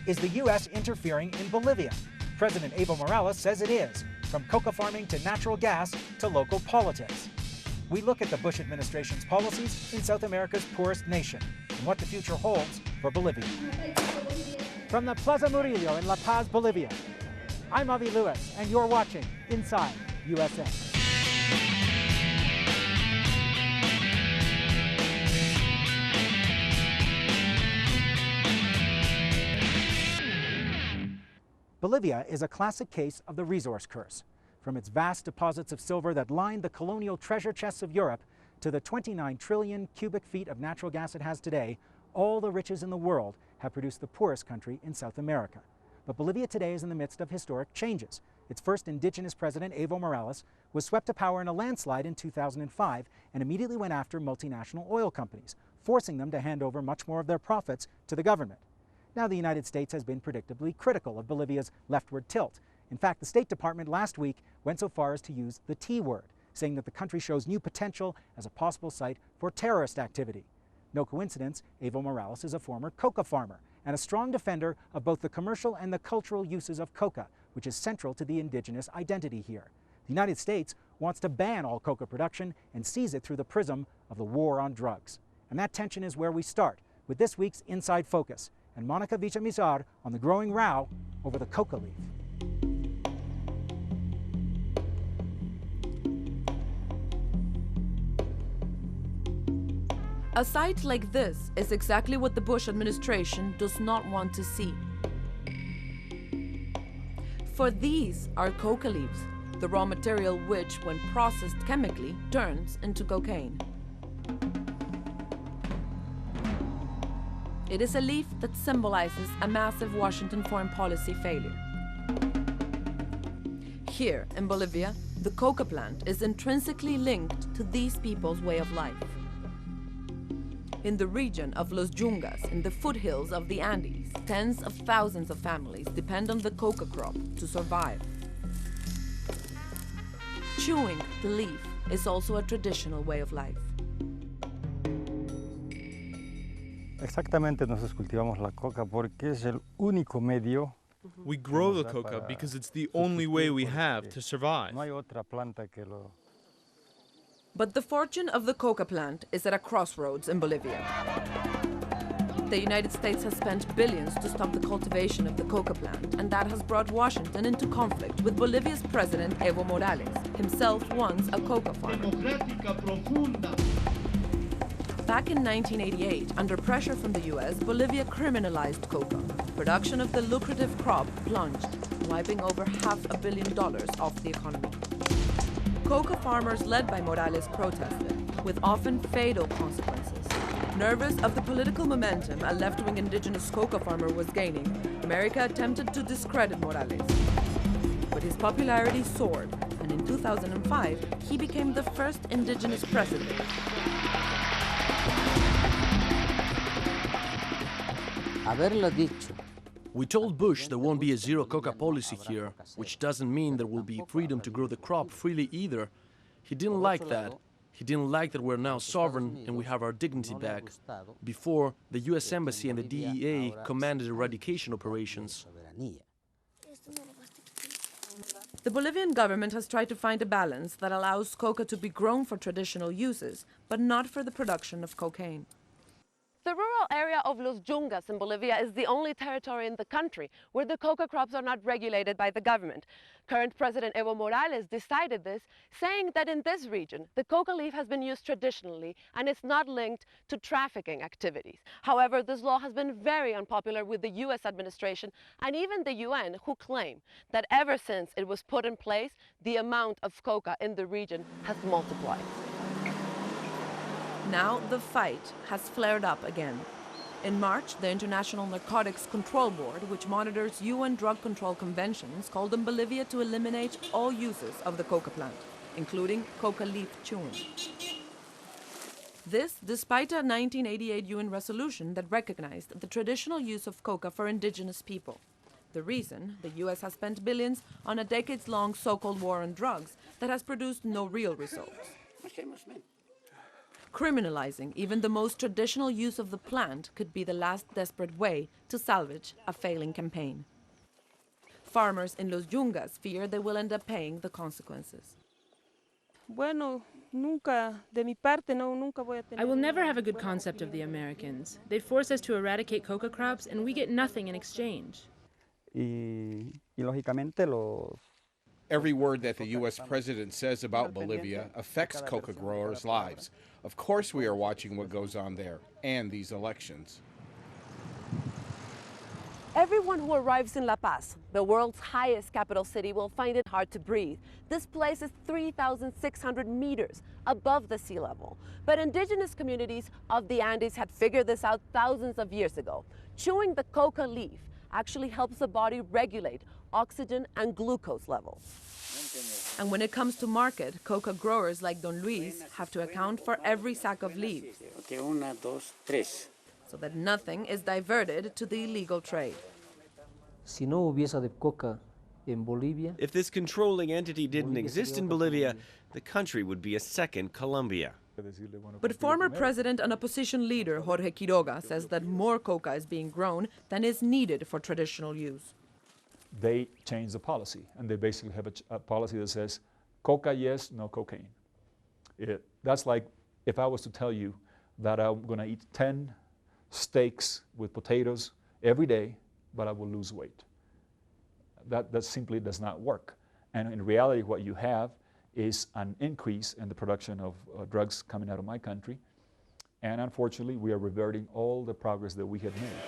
Is the U.S. interfering in Bolivia? President Evo Morales says it is, from coca farming to natural gas to local politics. We look at the Bush administration's policies in South America's poorest nation and what the future holds for Bolivia. From the Plaza Murillo in La Paz, Bolivia, I'm Avi Lewis, and you're watching Inside USA. Bolivia is a classic case of the resource curse. From its vast deposits of silver that lined the colonial treasure chests of Europe to the 29 trillion cubic feet of natural gas it has today, all the riches in the world have produced the poorest country in South America. But Bolivia today is in the midst of historic changes. Its first indigenous president, Evo Morales, was swept to power in a landslide in 2005 and immediately went after multinational oil companies, forcing them to hand over much more of their profits to the government. Now, the United States has been predictably critical of Bolivia's leftward tilt. In fact, the State Department last week went so far as to use the T word, saying that the country shows new potential as a possible site for terrorist activity. No coincidence, Evo Morales is a former coca farmer and a strong defender of both the commercial and the cultural uses of coca, which is central to the indigenous identity here. The United States wants to ban all coca production and sees it through the prism of the war on drugs. And that tension is where we start with this week's Inside Focus and Monica Villamizar on the growing row over the coca leaf. A site like this is exactly what the Bush administration does not want to see. For these are coca leaves, the raw material which, when processed chemically, turns into cocaine. It is a leaf that symbolizes a massive Washington foreign policy failure. Here in Bolivia, the coca plant is intrinsically linked to these people's way of life. In the region of Los Yungas, in the foothills of the Andes, tens of thousands of families depend on the coca crop to survive. Chewing the leaf is also a traditional way of life. Exactamente, nosotros cultivamos la coca porque es el único medio. We grow the coca because it's the only way we have to survive. No hay otra planta que lo. But the fortune of the coca plant is at a crossroads in Bolivia. The United States has spent billions to stop the cultivation of the coca plant, and that has brought Washington into conflict with Bolivia's president Evo Morales, himself once a coca farmer. Back in 1988, under pressure from the US, Bolivia criminalized coca. Production of the lucrative crop plunged, wiping over $500 million off the economy. Coca farmers led by Morales protested, with often fatal consequences. Nervous of the political momentum a left-wing indigenous coca farmer was gaining, America attempted to discredit Morales. But his popularity soared, and in 2005, he became the first indigenous president. Haberlo dicho. We told Bush there won't be a zero coca policy here, which doesn't mean there will be freedom to grow the crop freely either. He didn't like that. He didn't like that we're now sovereign and we have our dignity back. Before, the US Embassy and the DEA commanded eradication operations. The Bolivian government has tried to find a balance that allows coca to be grown for traditional uses, but not for the production of cocaine. The rural area of Los Yungas in Bolivia is the only territory in the country where the coca crops are not regulated by the government. Current President Evo Morales decided this, saying that in this region, the coca leaf has been used traditionally and is not linked to trafficking activities. However, this law has been very unpopular with the US administration and even the UN, who claim that ever since it was put in place, the amount of coca in the region has multiplied. Now the fight has flared up again. In March, the International Narcotics Control Board, which monitors UN drug control conventions, called on Bolivia to eliminate all uses of the coca plant, including coca leaf chewing. This despite a 1988 UN resolution that recognized the traditional use of coca for indigenous people. The reason, the US has spent billions on a decades-long so-called war on drugs that has produced no real results. Criminalizing even the most traditional use of the plant could be the last desperate way to salvage a failing campaign. Farmers in Los Yungas fear they will end up paying the consequences. I will never have a good concept of the Americans. They'd force us to eradicate coca crops and we get nothing in exchange. Every word that the U.S. president says about Bolivia affects coca growers' lives. Of course we are watching what goes on there and these elections. Everyone who arrives in La Paz, the world's highest capital city, will find it hard to breathe. This place is 3,600 meters above the sea level. But indigenous communities of the Andes had figured this out thousands of years ago. Chewing the coca leaf actually helps the body regulate oxygen and glucose levels. And when it comes to market, coca growers like Don Luis have to account for every sack of leaves, so that nothing is diverted to the illegal trade. If this controlling entity didn't exist in Bolivia, the country would be a second Colombia. But former president and opposition leader Jorge Quiroga says that more coca is being grown than is needed for traditional use. They change the policy, and they basically have a policy that says, coca yes, no cocaine. That's like if I was to tell you that I'm going to eat 10 steaks with potatoes every day, but I will lose weight. That simply does not work. And in reality, what you have is an increase in the production of drugs coming out of my country. And unfortunately, we are reverting all the progress that we had made.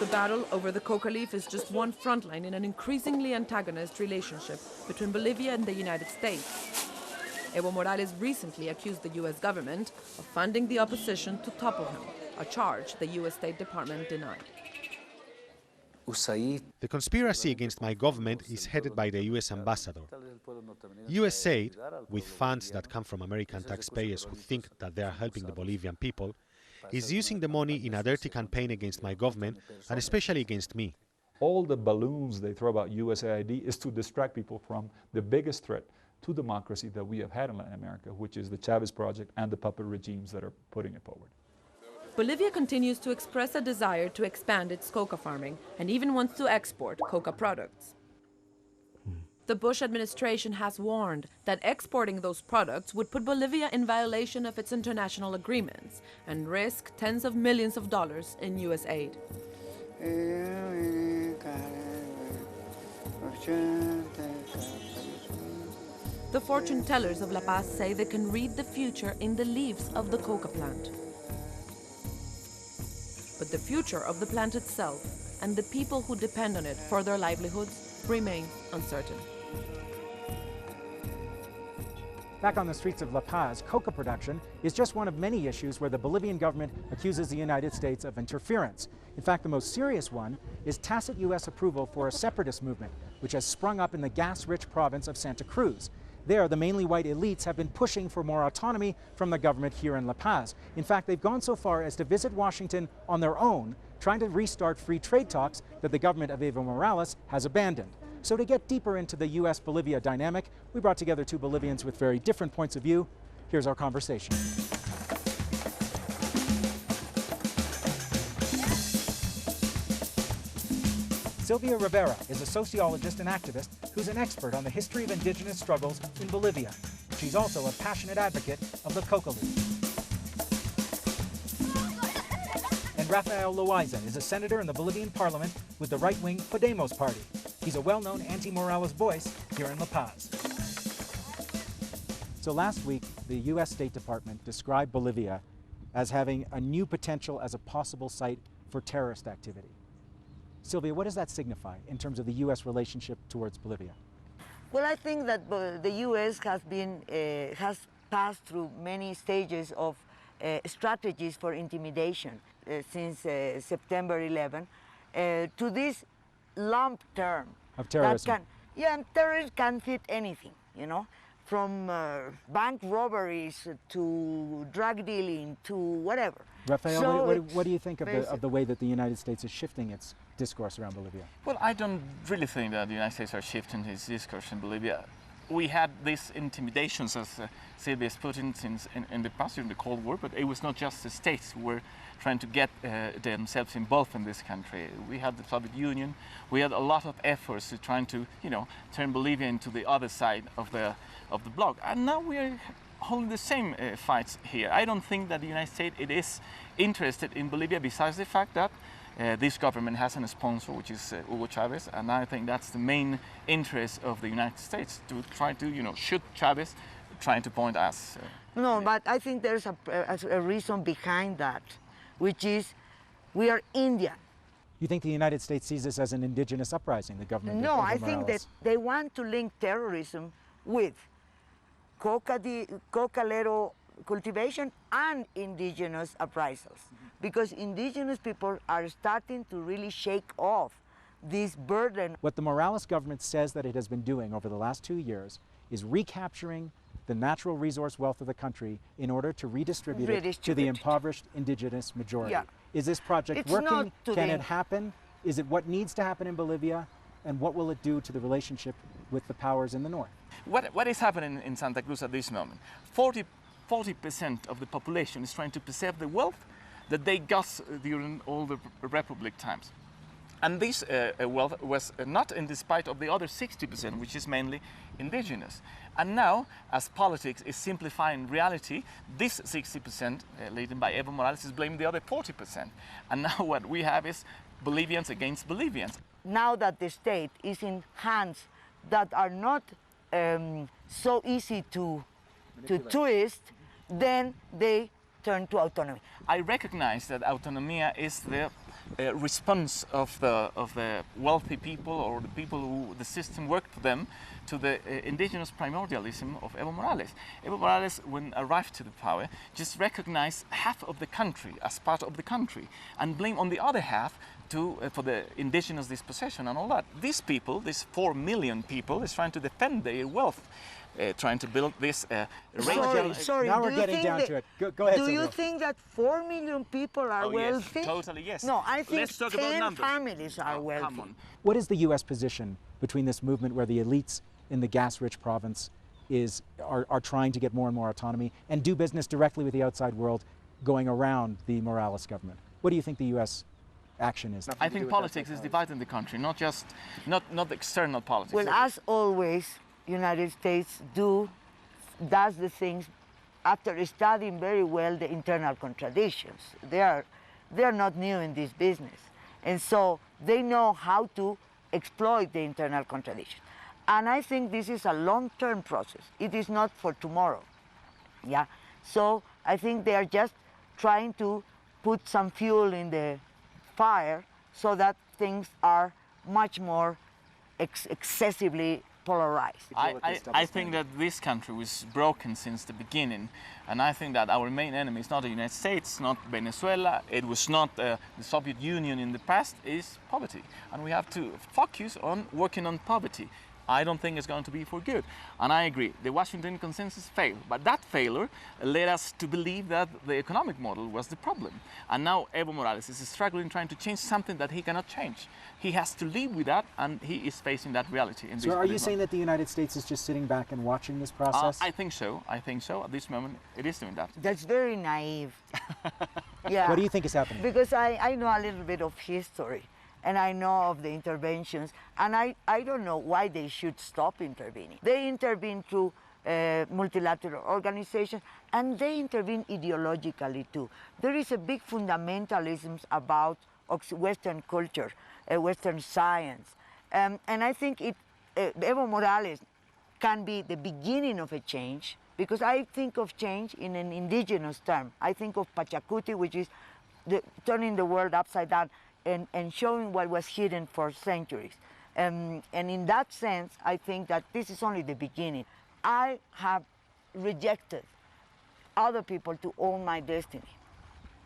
The battle over the coca leaf is just one front line in an increasingly antagonist relationship between Bolivia and the United States. Evo Morales recently accused the U.S. government of funding the opposition to topple him, a charge the U.S. State Department denied. The conspiracy against my government is headed by the U.S. ambassador. U.S. aid, with funds that come from American taxpayers who think that they are helping the Bolivian people, is using the money in a dirty campaign against my government and especially against me. All the balloons they throw about USAID is to distract people from the biggest threat to democracy that we have had in Latin America, which is the Chavez Project and the puppet regimes that are putting it forward. Bolivia continues to express a desire to expand its coca farming and even wants to export coca products. The Bush administration has warned that exporting those products would put Bolivia in violation of its international agreements and risk tens of millions of dollars in U.S. aid. The fortune tellers of La Paz say they can read the future in the leaves of the coca plant. But the future of the plant itself and the people who depend on it for their livelihoods remain uncertain. Back on the streets of La Paz, coca production is just one of many issues where the Bolivian government accuses the United States of interference. In fact, the most serious one is tacit U.S. approval for a separatist movement, which has sprung up in the gas-rich province of Santa Cruz. There, the mainly white elites have been pushing for more autonomy from the government here in La Paz. In fact, they've gone so far as to visit Washington on their own, trying to restart free trade talks that the government of Evo Morales has abandoned. So to get deeper into the U.S.-Bolivia dynamic, we brought together two Bolivians with very different points of view. Here's our conversation. Silvia Rivera is a sociologist and activist who's an expert on the history of indigenous struggles in Bolivia. She's also a passionate advocate of the coca leaf. And Rafael Loaiza is a senator in the Bolivian parliament with the right-wing Podemos party. He's a well-known anti-Morales voice here in La Paz. So last week, the U.S. State Department described Bolivia as having a new potential as a possible site for terrorist activity. Sylvia, what does that signify in terms of the U.S. relationship towards Bolivia? Well, I think that the U.S. has passed through many stages of strategies for intimidation since September 11 to this long term of terrorism. Terrorism can fit anything, you know, from bank robberies to drug dealing to whatever. Rafael, So what do you think of the way that the United States is shifting its discourse around Bolivia? Well, I don't really think that the United States are shifting its discourse in Bolivia. we had these intimidations, as Serbia has put in since in the past during the Cold War, but it was not just the states who were trying to get themselves involved in this country. We had the Soviet Union. We had a lot of efforts to trying to, turn Bolivia into the other side of the bloc. And now we are holding the same fights here. I don't think that the United States is interested in Bolivia, besides the fact that this government has a sponsor, which is Hugo Chavez, and I think that's the main interest of the United States, to try to, shoot Chavez, trying to point us. No, but I think there's a reason behind that, which is we are Indian. You think the United States sees this as an indigenous uprising, the government? No, I think that they want to link terrorism with coca-lero cultivation and indigenous uprisals, because indigenous people are starting to really shake off this burden. What the Morales government says that it has been doing over the last 2 years is recapturing the natural resource wealth of the country in order to redistribute it to the impoverished indigenous majority. Yeah. Is this project working? Can it happen? Is it what needs to happen in Bolivia? And what will it do to the relationship with the powers in the north? What is happening in Santa Cruz at this moment? 40% of the population is trying to preserve the wealth that they got during all the Republic times. And this wealth was not in despite of the other 60%, which is mainly indigenous. And now, as politics is simplifying reality, this 60%, led by Evo Morales, is blaming the other 40%. And now what we have is Bolivians against Bolivians. Now that the state is in hands that are not so easy to twist, then they turn to autonomy. I recognize that autonomia is the response of the wealthy people, or the people who the system worked for them, to the indigenous primordialism of Evo Morales. Evo Morales, when arrived to the power, just recognized half of the country as part of the country, and blame on the other half for the indigenous dispossession and all that. These people, these 4 million people, is trying to defend their wealth, trying to build this Sorry, now we're getting down to it. Go ahead, Do you think that 4 million people are wealthy? Yes, totally, yes. No, I think Let's talk 10 about numbers. families are wealthy. Come on. What is the U.S. position between this movement where the elites in the gas-rich province are trying to get more and more autonomy and do business directly with the outside world, going around the Morales government? What do you think the U.S. action is? I think politics is dividing the country, not the external politics. Well, as always, United States does the things after studying very well the internal contradictions. They are not new in this business, and so they know how to exploit the internal contradictions. And I think this is a long-term process. It is not for tomorrow. Yeah. So I think they are just trying to put some fuel in the fire so that things are much more excessively polarized. I think that this country was broken since the beginning, and I think that our main enemy is not the United States, not Venezuela, it was not the Soviet Union in the past, is poverty. And we have to focus on working on poverty. I don't think it's going to be for good. And I agree, the Washington consensus failed, but that failure led us to believe that the economic model was the problem. And now Evo Morales is struggling, trying to change something that he cannot change. He has to live with that, and he is facing that reality. So are you saying that the United States is just sitting back and watching this process? I think so. I think so. At this moment, it is doing that. That's very naive. Yeah. What do you think is happening? Because I know a little bit of history, and I know of the interventions, and I don't know why they should stop intervening. They intervene through multilateral organizations, and they intervene ideologically too. There is a big fundamentalism about Western culture, Western science, and I think Evo Morales can be the beginning of a change, because I think of change in an indigenous term. I think of Pachacuti, which is turning the world upside down, and showing what was hidden for centuries. And in that sense, I think that this is only the beginning. I have rejected other people to own my destiny.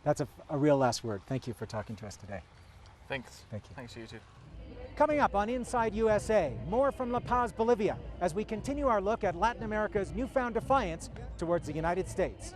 That's a real last word. Thank you for talking to us today. Thanks. Thank you. Thanks to you too. Coming up on Inside USA, more from La Paz, Bolivia, as we continue our look at Latin America's newfound defiance towards the United States.